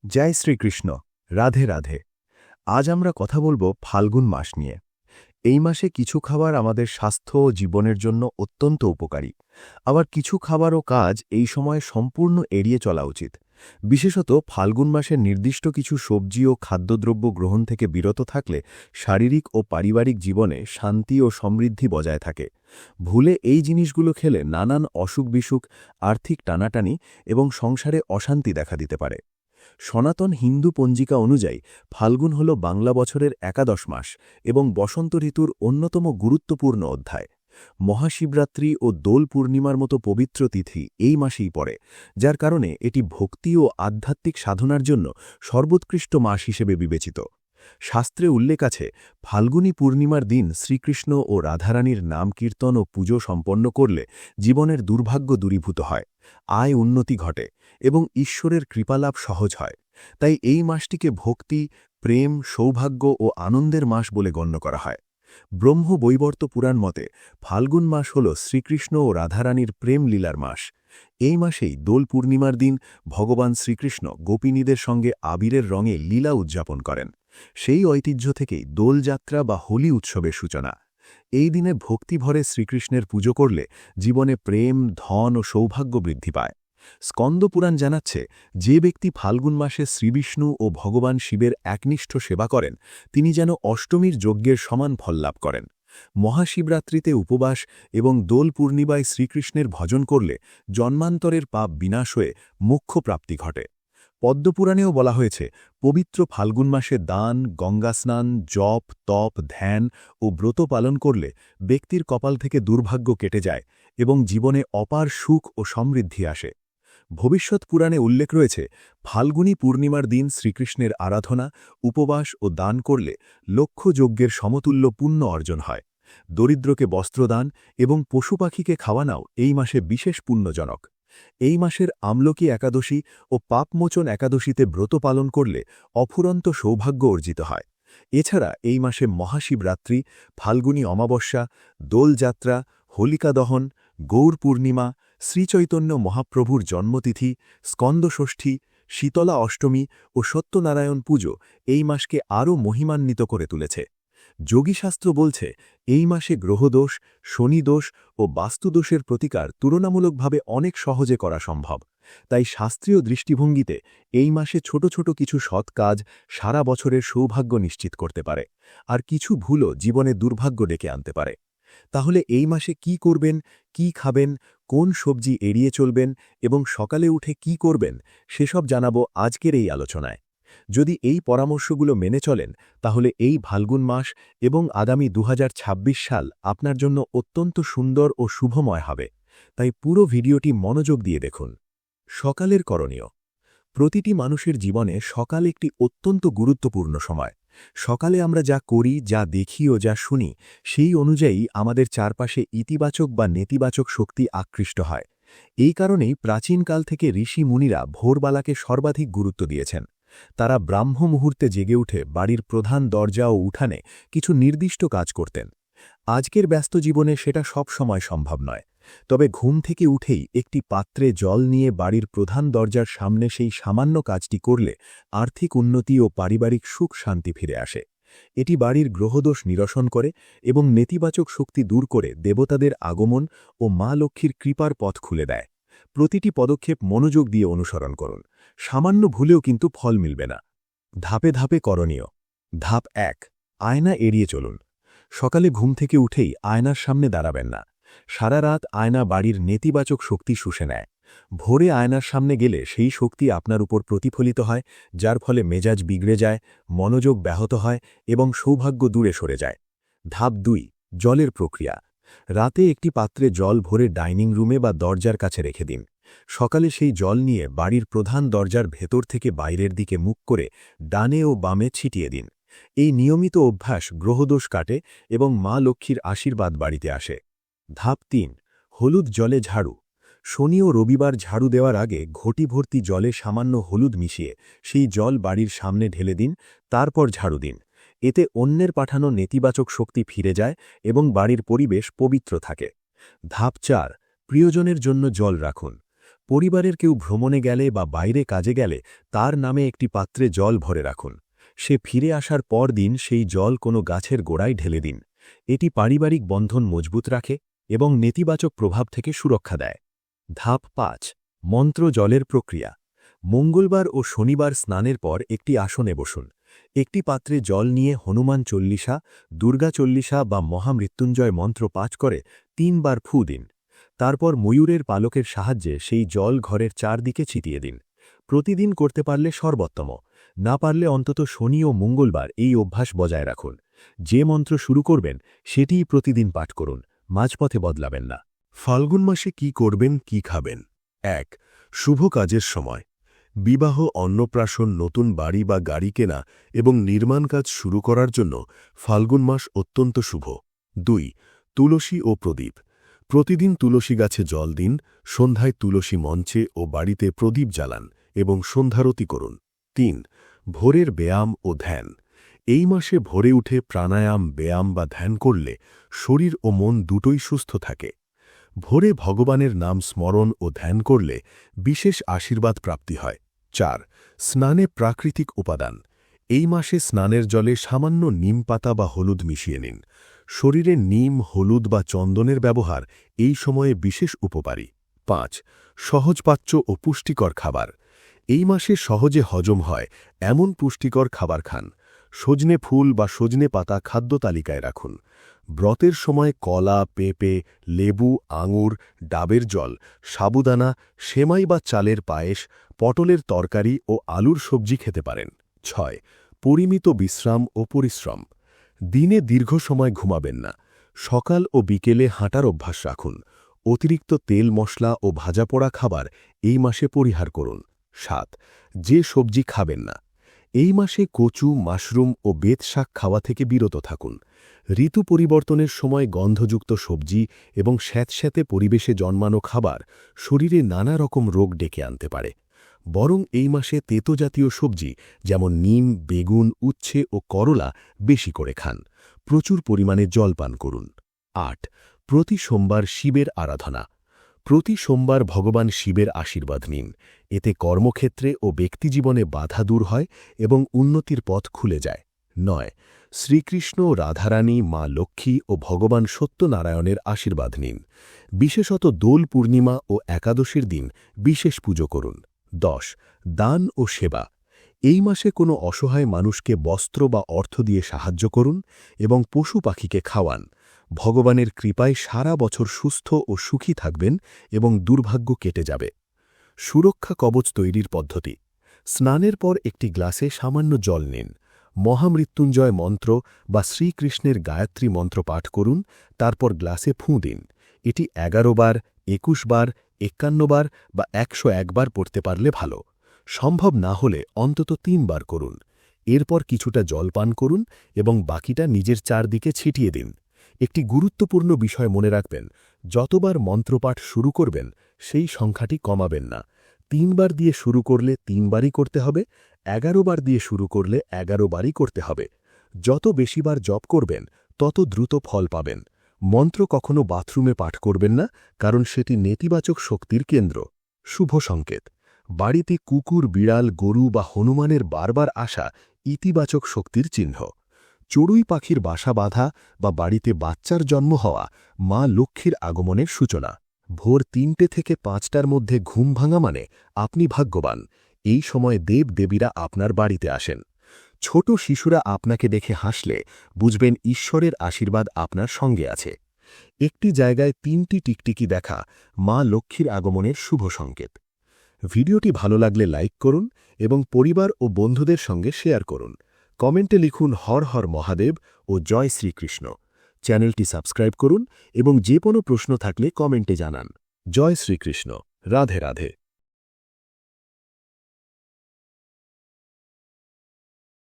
জয় শ্রীকৃষ্ণ। রাধে রাধে। আজ আমরা কথা বলবো ফাল্গুন মাস নিয়ে। এই মাসে কিছু খাবার আমাদের স্বাস্থ্য ও জীবনের জন্য অত্যন্ত উপকারী, আবার কিছু খাবার ও কাজ এই সময়ে সম্পূর্ণ এড়িয়ে চলা উচিত। বিশেষত ফাল্গুন মাসের নির্দিষ্ট কিছু সবজি ও খাদ্যদ্রব্য গ্রহণ থেকে বিরত থাকলে শারীরিক ও পারিবারিক জীবনে শান্তি ও সমৃদ্ধি বজায় থাকে। ভুলে এই জিনিসগুলো খেলে নানান অসুখ বিসুখ, আর্থিক টানাটানি এবং সংসারে অশান্তি দেখা দিতে পারে। সনাতন হিন্দু পঞ্জিকা অনুযায়ী ফাল্গুন হল বাংলা বছরের একাদশ মাস এবং বসন্ত ঋতুর অন্যতম গুরুত্বপূর্ণ অধ্যায়। মহাশিবরাত্রি ও দোল পূর্ণিমার মতো পবিত্র তিথি এই মাসেই পড়ে, যার কারণে এটি ভক্তি ও আধ্যাত্মিক সাধনার জন্য সর্বোৎকৃষ্ট মাস হিসেবে বিবেচিত। শাস্ত্রে উল্লেখ আছে, ফাল্গুনী পূর্ণিমার দিন শ্রীকৃষ্ণ ও রাধারানীর নাম কীর্তন ও পুজো সম্পন্ন করলে জীবনের দুর্ভাগ্য দূরীভূত হয়, আয় উন্নতি ঘটে এবং ঈশ্বরের কৃপালাভ সহজ হয়। তাই এই মাসটিকে ভক্তি, প্রেম, সৌভাগ্য ও আনন্দের মাস বলে গণ্য করা হয়। ব্রহ্ম বৈবর্ত পুরাণ মতে ফাল্গুন মাস হল শ্রীকৃষ্ণ ও রাধারানীর প্রেম লীলার মাস। এই মাসেই দোল পূর্ণিমার দিন ভগবান শ্রীকৃষ্ণ গোপিনীদের সঙ্গে আবিরের রঙে লীলা উদযাপন করেন। সেই ঐতিহ্য থেকেই দোলযাত্রা বা হোলি উৎসবের সূচনা। এই দিনে ভক্তিভরে শ্রীকৃষ্ণের পুজো করলে জীবনে প্রেম, ধন ও সৌভাগ্য বৃদ্ধি পায়। স্কন্দপুরাণ জানাচ্ছে, যে ব্যক্তি ফাল্গুন মাসে শ্রীবিষ্ণু ও ভগবান শিবের একনিষ্ঠ সেবা করেন তিনি যেন অষ্টমীর যজ্ঞের সমান ফল লাভ করেন। মহাশিবরাত্রিতে উপবাস এবং দোল পূর্ণিমায় শ্রীকৃষ্ণের ভজন করলে জন্মান্তরের পাপ বিনাশ হয়ে মোক্ষ প্রাপ্তি ঘটে। পদ্মপুরাণেও বলা হয়েছে, পবিত্র ফাল্গুন মাসে দান, গঙ্গাস্নান, জপ, তপ, ধ্যান ও ব্রত পালন করলে ব্যক্তির কপাল থেকে দুর্ভাগ্য কেটে যায় এবং জীবনে অপার সুখ ও সমৃদ্ধি আসে। ভবিষ্যৎ পুরাণে উল্লেখ রয়েছে, ফাল্গুনী পূর্ণিমার দিন শ্রীকৃষ্ণের আরাধনা, উপবাস ও দান করলে লক্ষ যজ্ঞের সমতুল্য পুণ্য অর্জন হয়। দরিদ্রকে বস্ত্রদান এবং পশুপাখিকে খাওয়ানাও এই মাসে বিশেষ পুণ্যজনক। এই মাসের আমলকি একাদশী ও পাপমোচন একাদশীতে ব্রত পালন করলে অফুরন্ত সৌভাগ্য অর্জিত হয়। এছাড়া এই মাসে মহাশিবরাত্রি, ফাল্গুনী অমাবস্যা, দোলযাত্রা, হোলিকা দহন, গৌর পূর্ণিমা, শ্রীচৈতন্য মহাপ্রভুর জন্মতিথি, স্কন্দষষ্ঠী, শীতলা অষ্টমী ও সত্যনারায়ণ পুজো এই মাসকে আরও মহিমান্বিত করে তুলেছে। যোগীশাস্ত্র বলছে, এই মাসে গ্রহদোষ, শনিদোষ ও বাস্তুদোষের প্রতিকার তুলনামূলকভাবে অনেক সহজে করা সম্ভব। তাই শাস্ত্রীয় দৃষ্টিভঙ্গিতে এই মাসে ছোট ছোট কিছু সৎ কাজ সারা বছরের সৌভাগ্য নিশ্চিত করতে পারে, আর কিছু ভুলও জীবনে দুর্ভাগ্য ডেকে আনতে পারে। তাহলে এই মাসে কি করবেন, কি খাবেন, কোন সবজি এড়িয়ে চলবেন এবং সকালে উঠে কি করবেন, সেসব জানাবো আজকের এই আলোচনায়। যদি এই পরামর্শগুলো মেনে চলেন তাহলে এই ফাল্গুন মাস এবং আগামী 2026 সাল আপনার জন্য অত্যন্ত সুন্দর ও শুভময় হবে। তাই পুরো ভিডিওটি মনোযোগ দিয়ে দেখুন। সকালের করণীয়। প্রতিটি মানুষের জীবনে সকাল একটি অত্যন্ত গুরুত্বপূর্ণ সময়। সকালে আমরা যা করি, যা দেখি ও যা শুনি, সেই অনুযায়ী আমাদের চারপাশে ইতিবাচক বা নেতিবাচক শক্তি আকৃষ্ট হয়। এই কারণেই প্রাচীনকাল থেকে ঋষি মুনিরা ভোরবেলাকে সর্বাধিক গুরুত্ব দিয়েছেন। তারা ব্রাহ্ম মুহূর্তে জেগে উঠে বাড়ির প্রধান দরজা ও উঠানে কিছু নির্দিষ্ট কাজ করতেন। আজকের ব্যস্ত জীবনে সেটা সব সময় সম্ভব নয়, তবে ঘুম থেকে উঠেই একটি পাত্রে জল নিয়ে বাড়ির প্রধান দরজার সামনে সেই সামান্য কাজটি করলে আর্থিক উন্নতি ও পারিবারিক সুখ শান্তি ফিরে আসে। এটি বাড়ির গ্রহদোষ নিরসন করে এবং নেতিবাচক শক্তি দূর করে দেবতাদের আগমন ও মা লক্ষ্মীর কৃপার পথ খুলে দেয়। প্রতিটি পদক্ষেপ মনোযোগ দিয়ে অনুসরণ করুন, সামান্য ভুলেও কিন্তু ফল মিলবে না। ধাপে ধাপে করণীয়। ধাপ 1, আয়না এড়িয়ে চলুন। সকালে ঘুম থেকে উঠেই আয়নার সামনে দাঁড়াবেন না। সারা রাত আয়না বাড়ির নেতিবাচক শক্তি শুষে নেয়। ভোরে আয়নার সামনে গেলে সেই শক্তি আপনার উপর প্রতিফলিত হয়, যার ফলে মেজাজ বিগড়ে যায়, মনোযোগ ব্যাহত হয় এবং সৌভাগ্য দূরে সরে যায়। ধাপ 2, জলের প্রক্রিয়া। রাতে একটি পাত্রে জল ভরে ডাইনিং রুমে বা দরজার কাছে রেখে দিন। সকালে সেই জল নিয়ে বাড়ির প্রধান দরজার ভেতর থেকে বাইরের দিকে মুখ করে ডানে ও বামে ছিটিয়ে দিন। এই নিয়মিত অভ্যাস গ্রহদোষ কাটে এবং মা লক্ষ্মীর আশীর্বাদ বাড়িতে আসে। ধাপ 3, হলুদ জলে ঝাড়ু। শনি ও রবিবার ঝাড়ু দেওয়ার আগে ঘটি ভর্তি জলে সামান্য হলুদ মিশিয়ে সেই জল বাড়ির সামনে ঢেলে দিন, তারপর ঝাড়ু দিন। এতে অন্যের পাঠানো নেতিবাচক শক্তি ফিরে যায় এবং বাড়ির পরিবেশ পবিত্র থাকে। ধাপ 4, প্রিয়জনের জন্য জল রাখুন। পরিবারের কেউ ভ্রমণে গেলে বা বাইরে কাজে গেলে তার নামে একটি পাত্রে জল ভরে রাখুন। সে ফিরে আসার পর দিন সেই জল কোনো গাছের গোড়ায় ঢেলে দিন। এটি পারিবারিক বন্ধন মজবুত রাখে এবং নেতিবাচক প্রভাব থেকে সুরক্ষা দেয়। ধাপ ৫। মন্ত্র জলের প্রক্রিয়া। মঙ্গলবার ও শনিবার স্নানের পর একটি আসনে বসুন। একটি পাত্রে জল নিয়ে হনুমান চল্লিশা, দুর্গা চল্লিশা বা মহামৃত্যুঞ্জয় মন্ত্র পাঠ করে ৩ বার ফু দিন। তারপর ময়ূরের পালকের সাহায্যে সেই জল ঘরের চারদিকে ছিটিয়ে দিন। প্রতিদিন করতে পারলে সর্বোত্তম, না পারলে অন্তত শনি ও মঙ্গলবার এই অভ্যাস বজায় রাখুন। যে মন্ত্র শুরু করবেন সেটিই প্রতিদিন পাঠ করুন, মাঝপথে বদলাবেন না। ফাল্গুন মাসে কি করবেন, কি খাবেন? ১. শুভ কাজের সময়। বিবাহ, অন্নপ্রাশন, নতুন বাড়ি বা গাড়ি কেনা এবং নির্মাণ কাজ শুরু করার জন্য ফাল্গুন মাস অত্যন্ত শুভ। ২. তুলসী ও প্রদীপ। প্রতিদিন তুলসী গাছে জল দিন, সন্ধ্যায় তুলসী মঞ্চে ও বাড়িতে প্রদীপ জ্বালান এবং সন্ধ্যারতি করুন। ৩. ভোরের ব্যায়াম ও ধ্যান। এই মাসে ভোরে উঠে প্রাণায়াম, ব্যায়াম বা ধ্যান করলে শরীর ও মন দুটোই সুস্থ থাকে। ভোরে ভগবানের নাম স্মরণ ও ধ্যান করলে বিশেষ আশীর্বাদ প্রাপ্তি হয়। ৪. স্নানে প্রাকৃতিক উপাদান। এই মাসে স্নানের জলে সামান্য নিম পাতা বা হলুদ মিশিয়ে নিন। শরীরে নিম, হলুদ বা চন্দনের ব্যবহার এই সময়ে বিশেষ উপকারী। ৫. সহজপাচ্য ও পুষ্টিকর খাবার। এই মাসে সহজে হজম হয় এমন পুষ্টিকর খাবার খান। সজনে ফুল বা সজনে পাতা খাদ্য তালিকায় রাখুন। ব্রতের সময় কলা, পেঁপে, লেবু, আঙুর, ডাবের জল, সাবুদানা, সেমাই বা চালের পায়েস, পটলের তরকারি ও আলুর সবজি খেতে পারেন। ৬. পরিমিত বিশ্রাম ও পরিশ্রম। দিনে দীর্ঘ সময় ঘুমাবেন না। সকাল ও বিকেলে হাঁটার অভ্যাস রাখুন। অতিরিক্ত তেল, মশলা ও ভাজাপোড়া খাবার এই মাসে পরিহার করুন। ৭. যে সবজি খাবেন না। এই মাসে কচু, মাশরুম ও বেত শাক খাওয়া থেকে বিরত থাকুন। ঋতু পরিবর্তনের সময় গন্ধযুক্ত সবজি এবং স্যাঁতস্যাঁতে পরিবেশে জন্মানো খাবার শরীরে নানা রকম রোগ ডেকে আনতে পারে। বরং এই মাসে তেতো জাতীয় সবজি যেমন নিম, বেগুন, উচ্ছে ও করলা বেশি করে খান। প্রচুর পরিমাণে জল পান করুন। ৮. প্রতি সোমবার শিবের আরাধনা। প্রতি সোমবার ভগবান শিবের আশীর্বাদ নিন। এতে কর্মক্ষেত্রে ও ব্যক্তিজীবনে বাধা দূর হয় এবং উন্নতির পথ খুলে যায়। ৯. শ্রীকৃষ্ণ, রাধারানী, মা লক্ষ্মী ও ভগবান সত্যনারায়ণের আশীর্বাদ নিন। বিশেষত দোল পূর্ণিমা ও একাদশীর দিন বিশেষ পুজো করুন। ১০. দান ও সেবা। এই মাসে কোনো অসহায় মানুষকে বস্ত্র বা অর্থ দিয়ে সাহায্য করুন এবং পশু পাখিকে খাওয়ান। ভগবানের কৃপায় সারা বছর সুস্থ ও সুখী থাকবেন এবং দুর্ভাগ্য কেটে যাবে। সুরক্ষা কবচ তৈরির পদ্ধতি। স্নানের পর একটি গ্লাসে সামান্য জল নিন। মহামৃত্যুঞ্জয় মন্ত্র বা শ্রীকৃষ্ণের গায়ত্রী মন্ত্র পাঠ করুন, তারপর গ্লাসে ফুঁ দিন। এটি ১১ বার, ২১ বার, ৫১ বার বা ১০১ বার পড়তে পারলে ভালো। সম্ভব না হলে অন্তত ৩ বার করুন। এরপর কিছুটা জল পান করুন এবং বাকিটা নিজের চারদিকে ছিটিয়ে দিন। একটি গুরুত্বপূর্ণ বিষয় মনে রাখবেন, যতবার মন্ত্রপাঠ শুরু করবেন সেই সংখ্যাটি কমাবেন না। ৩ বার দিয়ে শুরু করলে ৩ বারই করতে হবে, ১১ বার দিয়ে শুরু করলে ১১ বারই করতে হবে। যত বেশিবার জপ করবেন তত দ্রুত ফল পাবেন। মন্ত্র কখনো বাথরুমে পাঠ করবেন না, কারণ সেটি নেতিবাচক শক্তির কেন্দ্র। শুভ সংকেত। বাড়িতে কুকুর, বিড়াল, গরু বা হনুমানের বারবার আসা ইতিবাচক শক্তির চিহ্ন। চড়ুই পাখির বাসা বাঁধা বা বাড়িতে বাচ্চার জন্ম হওয়া মা লক্ষ্মীর আগমনের সূচনা। ভোর ৩টে থেকে ৫টার মধ্যে ঘুম ভাঙা মানে আপনি ভাগ্যবান। এই সময় দেব-দেবীরা আপনার বাড়িতে আসেন। ছোট শিশুরা আপনাকে দেখে হাসলে বুঝবেন ঈশ্বরের আশীর্বাদ আপনার সঙ্গে আছে। একটি জায়গায় ৩টি টিকটিকি দেখা মা লক্ষ্মীর আগমনের শুভ সংকেত। ভিডিওটি ভালো লাগলে লাইক করুন এবং পরিবার ও বন্ধুদের সঙ্গে শেয়ার করুন। কমেন্টে লিখুন হর হর মহাদেব ও জয় শ্রীকৃষ্ণ। চ্যানেলটি সাবস্ক্রাইব করুন এবং যে কোনো প্রশ্ন থাকলে কমেন্টে জানান। জয় শ্রীকৃষ্ণ। রাধে রাধে।